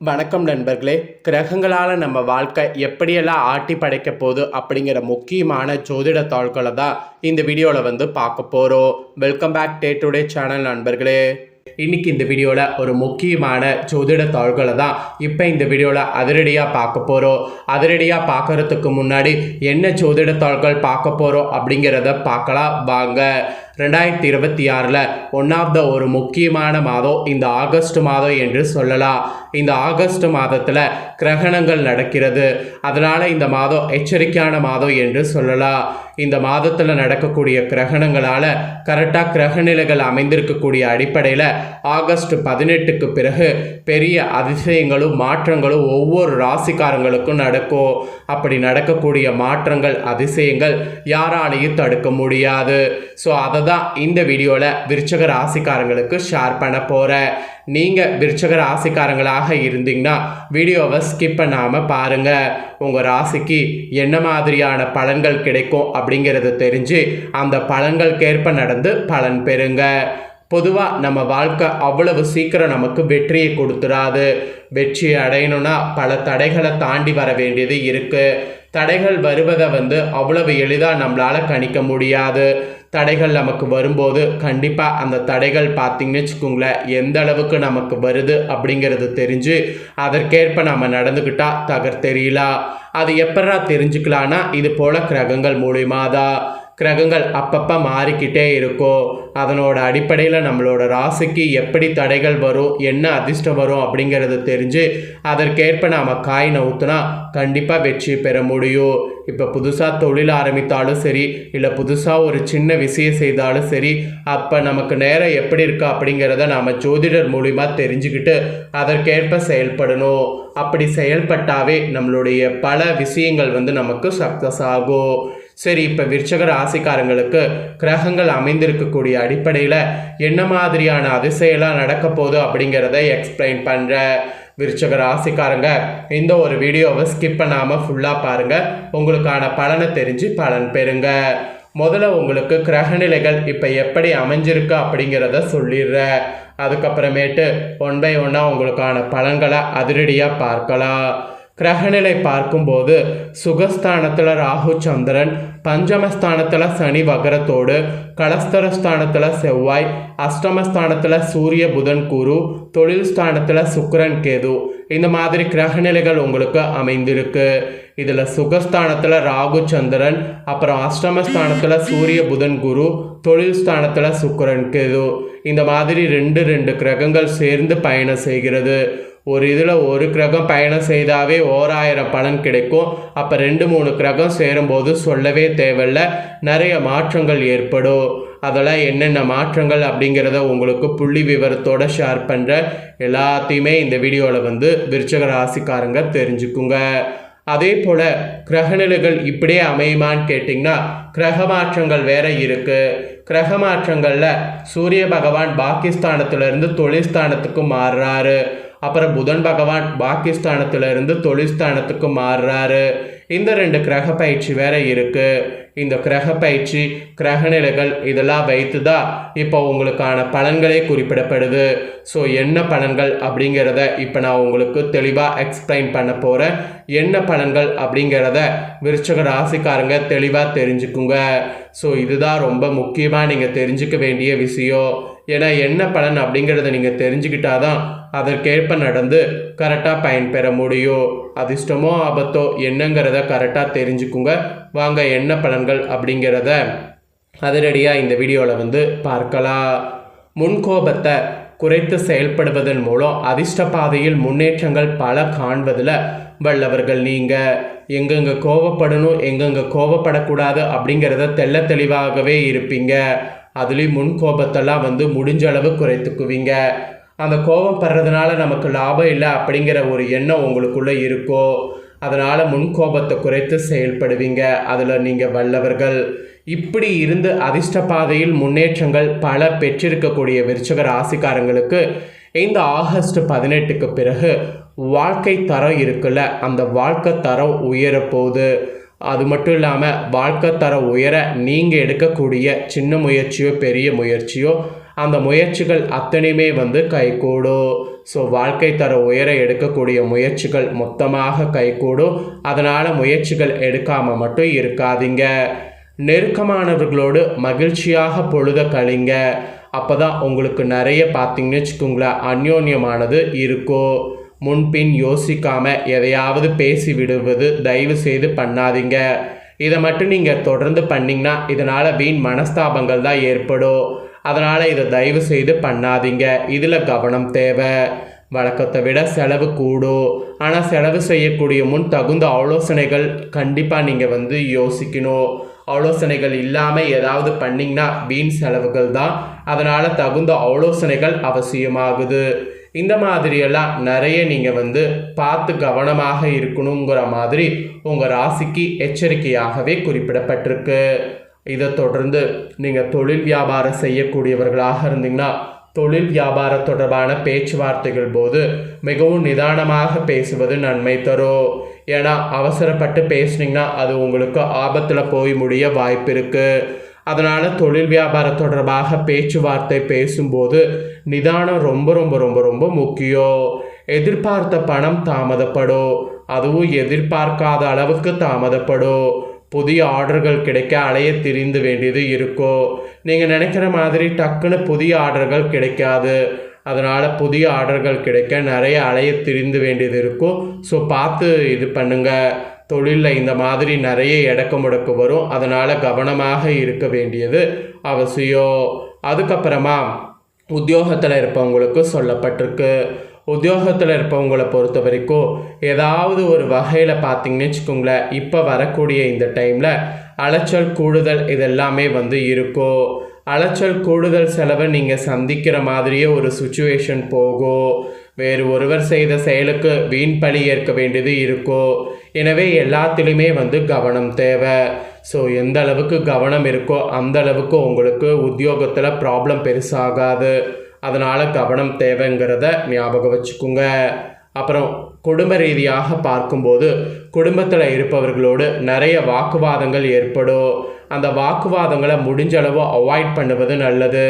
வணக்கம் நண்பர்களே. கிரகங்களால் நம்ம வாழ்க்கை எப்படியெல்லாம் ஆட்டி படைக்க போகுது அப்படிங்கிற முக்கியமான ஜோதிட தாள்களை தான் இந்த வீடியோவில் பார்க்க போகிறோம். வெல்கம் பேக் டுடே சேனல் நண்பர்களே. இன்றைக்கி இந்த வீடியோவில் ஒரு முக்கியமான ஜோதிட தாள்களை தான் இப்போ இந்த வீடியோவில் அதிரடியாக பார்க்க போகிறோம். அதிரடியாக பார்க்குறதுக்கு முன்னாடி என்ன ஜோதிட தாள்கள் பார்க்க போகிறோம் அப்படிங்கிறத பார்க்கலாம் வாங்க. 2026 ஒன்றாவது ஒரு முக்கியமான மாதம் இந்த ஆகஸ்ட் மாதம் என்று சொல்லலாம். இந்த ஆகஸ்ட் மாதத்தில் கிரகணங்கள் நடக்கிறது. அதனால் இந்த மாதம் எச்சரிக்கையான மாதம் என்று சொல்லலாம். இந்த மாதத்தில் நடக்கக்கூடிய கிரகணங்களால் கரெக்டாக கிரகநிலைகள் அமைந்திருக்கக்கூடிய அடிப்படையில் ஆகஸ்ட் 18க்கு பிறகு பெரிய அதிசயங்களும் மாற்றங்களும் ஒவ்வொரு ராசிக்காரங்களுக்கும் நடக்கும். அப்படி நடக்கக்கூடிய மாற்றங்கள் அதிசயங்கள் யாராலையும் தடுக்க முடியாது. ஸோ அதை தான் இந்த வீடியோவில் விருச்சக ராசிக்காரங்களுக்கு ஷேர் பண்ண போகிறேன். நீங்கள் விருச்சக ராசிக்காரங்களாக இருந்தீங்கன்னா வீடியோவை ஸ்கிப் பண்ணாமல் பாருங்கள். உங்கள் ராசிக்கு என்ன மாதிரியான பலன்கள் கிடைக்கும் அப்படிங்கிறத தெரிஞ்சு அந்த பலன்களுக்கேற்ப நடந்து பலன் பெறுங்க. பொதுவாக நம்ம வாழ்க்கை அவ்வளவு சீக்கிரம் நமக்கு வெற்றியை கொடுத்துடாது. வெற்றி அடையணும்னா பல தடைகளை தாண்டி வர வேண்டியது இருக்குது. தடைகள் வருவதை அவ்வளவு எளிதாக நம்மளால் கணிக்க முடியாது. தடைகள் நமக்கு வரும்போது கண்டிப்பாக அந்த தடைகள் பார்த்திங்கன்னு வச்சுக்கோங்களேன், எந்த அளவுக்கு நமக்கு வருது அப்படிங்கிறது தெரிஞ்சு அதற்கேற்ப நம்ம நடந்துக்கிட்டால் தகர்த்தெறியலாம். அது எப்படா தெரிஞ்சுக்கலான்னா இது போல் கிரகங்கள் மூலியமா தான். கிரகங்கள் அப்பப்போ மாறிக்கிட்டே இருக்கும். அதனோட அடிப்படையில் நம்மளோட ராசிக்கு எப்படி தடைகள் வரும், என்ன அதிர்ஷ்டம் வரும் அப்படிங்கிறது தெரிஞ்சு அதற்கேற்ப நாம் காய் நவுத்துனா கண்டிப்பாக வெற்றி பெற முடியும். இப்போ புதுசாக தொழில் ஆரம்பித்தாலும் சரி, இல்லை புதுசாக ஒரு சின்ன விஷயம் செய்தாலும் சரி, அப்போ நமக்கு நேரம் எப்படி இருக்கா அப்படிங்கிறத நாம் ஜோதிடர் மூலிமா தெரிஞ்சுக்கிட்டு அதற்கேற்ப செயல்படணும். அப்படி செயல்பட்டாவே நம்மளுடைய பல விஷயங்கள் நமக்கு சக்ஸஸ் ஆகும். சரி, இப்போ விருச்சக ராசிக்காரங்களுக்கு கிரகங்கள் அமைந்திருக்கக்கூடிய அடிப்படையில் என்ன மாதிரியான அதிசயம்லாம் நடக்க போகுது அப்படிங்கிறத எக்ஸ்பிளைன் பண்ணுறேன். விருச்சக ராசிக்காரங்க இந்த ஒரு வீடியோவை ஸ்கிப் பண்ணாமல் ஃபுல்லாக பாருங்கள். உங்களுக்கான பலனை தெரிஞ்சு பலன் பெறுங்க. முதல்ல உங்களுக்கு கிரகநிலைகள் இப்போ எப்படி அமைஞ்சிருக்கு அப்படிங்கிறத சொல்லிடுறேன். அதுக்கப்புறமேட்டு 1 by 1 உங்களுக்கான பலன்களை அதிரடியாக பார்க்கலாம். கிரகநிலை பார்க்கும்போது சுகஸ்தானத்தில் ராகு சந்திரன், பஞ்சமஸ்தானத்தில் சனி வகரத்தோடு, கலஸ்தரஸ்தானத்தில் செவ்வாய், அஷ்டமஸ்தானத்தில் சூரிய புதன் குரு, தொழில் ஸ்தானத்தில் சுக்கிரன் கேது, இந்த மாதிரி கிரகநிலைகள் உங்களுக்கு அமைந்திருக்கு. இதில் சுகஸ்தானத்தில் ராகு சந்திரன், அப்புறம் அஷ்டமஸ்தானத்தில் சூரிய புதன் குரு, தொழில் ஸ்தானத்தில் சுக்கிரன் கேது, இந்த மாதிரி ரெண்டு கிரகங்கள் சேர்ந்து பயணம் செய்கிறது. ஒரு இதில் ஒரு கிரகம் பயணம் செய்தாவே 1000 பலன் கிடைக்கும். அப்போ 2-3 கிரகம் சேரும்போது சொல்லவே தேவையில்லை, நிறைய மாற்றங்கள் ஏற்படும். அதெல்லாம் என்னென்ன மாற்றங்கள் அப்படிங்கிறத உங்களுக்கு புள்ளி விவரத்தோடு ஷேர் பண்ணுற எல்லாத்தையுமே இந்த வீடியோவில் விருச்சக ராசிக்காரங்க தெரிஞ்சுக்குங்க. அதே போல் கிரகநிலைகள் இப்படியே அமையுமான்னு கேட்டிங்கன்னா கிரக மாற்றங்கள் வேற இருக்குது. கிரக மாற்றங்களில் சூரிய பகவான் பாகிஸ்தானத்திலிருந்து தொழில் ஸ்தானத்துக்கு மாறுறாரு. அப்புறம் புதன் பகவான் பாகிஸ்தானத்திலிருந்து தொழில் ஸ்தானத்துக்கு மாறுறாரு. இந்த 2 கிரக பயிற்சி வேற இருக்குது. இந்த கிரக பயிற்சி கிரகநிலைகள் இதெல்லாம் வைத்து தான் இப்போ உங்களுக்கான பலன்களே குறிப்பிடப்படுது. ஸோ என்ன பலன்கள் அப்படிங்கிறத இப்போ நான் உங்களுக்கு தெளிவாக எக்ஸ்பிளைன் பண்ண போகிறேன். என்ன பலன்கள் அப்படிங்கிறத விருச்சக ராசிக்காரங்க தெளிவாக தெரிஞ்சுக்குங்க. ஸோ இதுதான் ரொம்ப முக்கியமாக நீங்கள் தெரிஞ்சுக்க வேண்டிய விஷயம். ஏன்னா என்ன பலன் அப்படிங்கிறத நீங்கள் தெரிஞ்சுக்கிட்டாதான் அதற்கேற்ப நடந்து கரெக்டாக பயன்பெற முடியும். அதிர்ஷ்டமோ ஆபத்தோ என்னங்கிறத கரெக்டாக தெரிஞ்சுக்குங்க. வாங்க என்ன பலன்கள் அப்படிங்கிறத அதிரடியாக இந்த வீடியோவில் பார்க்கலாம். முன்கோபத்தை குறைத்து செயல்படுவதன் மூலம் அதிர்ஷ்ட பாதையில் முன்னேற்றங்கள் பல காண்பதில் வல்லவர்கள் நீங்கள். எங்கெங்கே கோவப்படணும், எங்கெங்கே கோவப்படக்கூடாது அப்படிங்கிறத தெளிவாகவே இருப்பீங்க. அதுலேயும் முன்கோபத்தெல்லாம் முடிஞ்ச அளவு குறைத்துக்குவீங்க. அந்த கோபம் படுறதுனால நமக்கு லாபம் இல்லை அப்படிங்கிற ஒரு எண்ணம் உங்களுக்குள்ளே இருக்கும். அதனால் முன்கோபத்தை குறைத்து செயல்படுவீங்க. அதில் நீங்கள் வல்லவர்கள். இப்படி இருந்து அதிர்ஷ்ட பாதையில் முன்னேற்றங்கள் பல பெற்றிருக்கக்கூடிய விருச்சக ராசிக்காரங்களுக்கு இந்த ஆகஸ்ட் 18க்கு பிறகு வாழ்க்கை தரம் இருக்குல்ல, அந்த வாழ்க்கை தரம் உயரப்போகுது. அது மட்டும் இல்லாமல் வாழ்க்கை தரம் உயர நீங்கள் எடுக்கக்கூடிய சின்ன முயற்சியோ பெரிய முயற்சியோ அந்த முயற்சிகள் அத்தனையுமே கைகூடும். ஸோ வாழ்க்கை தர உயர எடுக்கக்கூடிய முயற்சிகள் மொத்தமாக கைகூடும். அதனால் முயற்சிகள் எடுக்காமல் மட்டும் இருக்காதீங்க. நெருக்கமானவர்களோடு மகிழ்ச்சியாக பொழுத கழிங்க. அப்போ தான் உங்களுக்கு நிறைய பார்த்தீங்கன்னு வச்சுக்கோங்களேன் அந்யோன்யமானது இருக்கும். முன்பின் யோசிக்காமல் எதையாவது பேசி விடுவது தயவு செய்து பண்ணாதீங்க. இதை மட்டும் நீங்கள் தொடர்ந்து பண்ணிங்கன்னா இதனால் வீண் மனஸ்தாபங்கள் தான் ஏற்படும். அதனால் இதை தயவு செய்து பண்ணாதீங்க. இதில் கவனம் தேவை. வழக்கத்தை விட செலவு கூடும். ஆனால் செலவு செய்யக்கூடிய முன் தகுந்த ஆலோசனைகள் கண்டிப்பாக நீங்கள் யோசிக்கணும். ஆலோசனைகள் இல்லாமல் ஏதாவது பண்ணிங்கன்னா வீண் செலவுகள் தான். அதனால் தகுந்த ஆலோசனைகள் அவசியமாகுது. இந்த மாதிரியெல்லாம் நிறைய நீங்கள் பார்த்து கவனமாக இருக்கணுங்கிற மாதிரி உங்கள் ராசிக்கு எச்சரிக்கையாகவே குறிப்பிடப்பட்டிருக்கு. இதை தொடர்ந்து நீங்கள் தொழில் வியாபாரம் செய்யக்கூடியவர்களாக இருந்தீங்கன்னா தொழில் வியாபார தொடர்பான பேச்சுவார்த்தைகள் போது மிகவும் நிதானமாக பேசுவது நன்மை தரும். ஏன்னா அவசரப்பட்டு பேசுனீங்கன்னா அது உங்களுக்கு ஆபத்தில் போய் முடிய வாய்ப்பு இருக்குது. அதனால் தொழில் வியாபார தொடர்பாக பேச்சுவார்த்தை பேசும்போது நிதானம் ரொம்ப ரொம்ப ரொம்ப ரொம்ப முக்கியம். எதிர்பார்த்த பணம் தாமதப்படும். அதுவும் எதிர்பார்க்காத அளவுக்கு தாமதப்படும். புதிய ஆர்டர்கள் கிடைக்க அலைய திரிந்து வேண்டியது இருக்கும். நீங்கள் நினைக்கிற மாதிரி டக்குன்னு புதிய ஆர்டர்கள் கிடைக்காது. அதனால் புதிய ஆர்டர்கள் கிடைக்க நிறைய அலைய திரிந்து வேண்டியது இருக்கும். ஸோ பார்த்து இது பண்ணுங்கள். தொழிலில் இந்த மாதிரி நிறைய எடக்கு முடக்கு வரும். அதனால் கவனமாக இருக்க வேண்டியது அவசியம். அதுக்கப்புறமா உத்தியோகத்தில் இருப்பவங்களுக்கு சொல்லப்பட்டிருக்கு. உத்தியோகத்தில் இருப்பவங்களை பொறுத்த வரைக்கும் ஏதாவது ஒரு வகையில் பார்த்தீங்கன்னு வச்சுக்கோங்களேன் இப்போ வரக்கூடிய இந்த டைமில் அலைச்சல் கூடுதல் இதெல்லாமே இருக்கும். அலைச்சல் கூடுதல் செலவை நீங்கள் சந்திக்கிற மாதிரியே ஒரு சுச்சுவேஷன் போகும். வேறு ஒருவர் செய்த செயலுக்கு வீண் பழி ஏற்க வேண்டியது இருக்கும். எனவே எல்லாத்திலுமே கவனம் தேவை. ஸோ எந்த அளவுக்கு கவனம் இருக்கோ அந்த அளவுக்கு உங்களுக்கு உத்தியோகத்தில் ப்ராப்ளம் பெருசாகாது. அதனால் கவனம் தேவைங்கிறத ஞாபகம் வச்சுக்கோங்க. அப்புறம் குடும்ப ரீதியாக பார்க்கும்போது குடும்பத்தில் இருப்பவர்களோடு நிறைய வாக்குவாதங்கள் ஏற்படும். அந்த வாக்குவாதங்களை முடிஞ்ச அளவு அவாய்ட் பண்ணுவது நல்லது.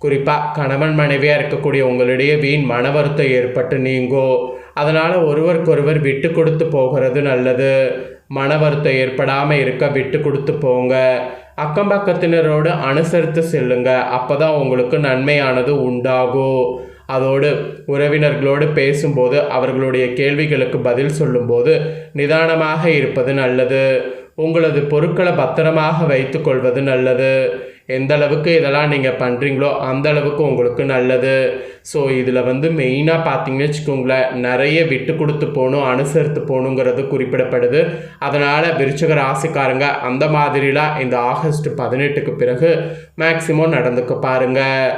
குறிப்பாக கணவன் மனைவியாக இருக்கக்கூடிய உங்களிடையே வீண் மன வருத்தம் ஏற்பட்டு நீங்கும். அதனால் ஒருவருக்கொருவர் விட்டு கொடுத்து போகிறது நல்லது. மன வருத்தம் ஏற்படாமல் இருக்க விட்டு கொடுத்து போங்க. அக்கம் பக்கத்தினரோடு அனுசரித்து செல்லுங்க. அப்போ தான் உங்களுக்கு நன்மையானது உண்டாகும். அதோடு உறவினர்களோடு பேசும்போது அவர்களுடைய கேள்விகளுக்கு பதில் சொல்லும்போது நிதானமாக இருப்பது நல்லது. உங்களது பொருட்களை பத்திரமாக வைத்து கொள்வது நல்லது. எந்த அளவுக்கு இதெல்லாம் நீங்கள் பண்ணுறீங்களோ அந்த அளவுக்கு உங்களுக்கு நல்லது. ஸோ இதில் மெயினாக பார்த்தீங்கன்னு வச்சுக்கோங்களேன் நிறைய விட்டு கொடுத்து போகணும் அனுசரித்து போகணுங்கிறது குறிப்பிடப்படுது. அதனால் விருச்சிக ராசிக்காரங்க அந்த மாதிரிலாம் இந்த ஆகஸ்ட் 18க்கு பிறகு மேக்சிமம் நடந்துக்க பாருங்கள்.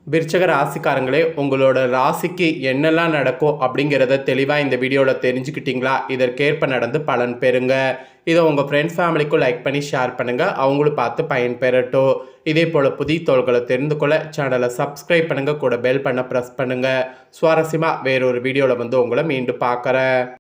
விருச்சிக ராசிக்காரங்களே உங்களோட ராசிக்கு என்னெல்லாம் நடக்கும் அப்படிங்கிறத தெளிவாக இந்த வீடியோவில் தெரிஞ்சுக்கிட்டிங்களா? இதற்கேற்ப நடந்து பலன் பெறுங்க. இதை உங்கள் ஃப்ரெண்ட்ஸ் ஃபேமிலிக்கும் லைக் பண்ணி ஷேர் பண்ணுங்கள். அவங்களும் பார்த்து பயன் பெறட்டும். இதே போல் புதிய தகவல்களை தெரிந்து கொள்ள சேனலை சப்ஸ்கிரைப் பண்ணுங்கள். கூட பெல் பண்ண ப்ரெஸ் பண்ணுங்கள். சுவாரஸ்யமாக வேறொரு வீடியோவில் உங்களை மீண்டும் பார்க்குறேன்.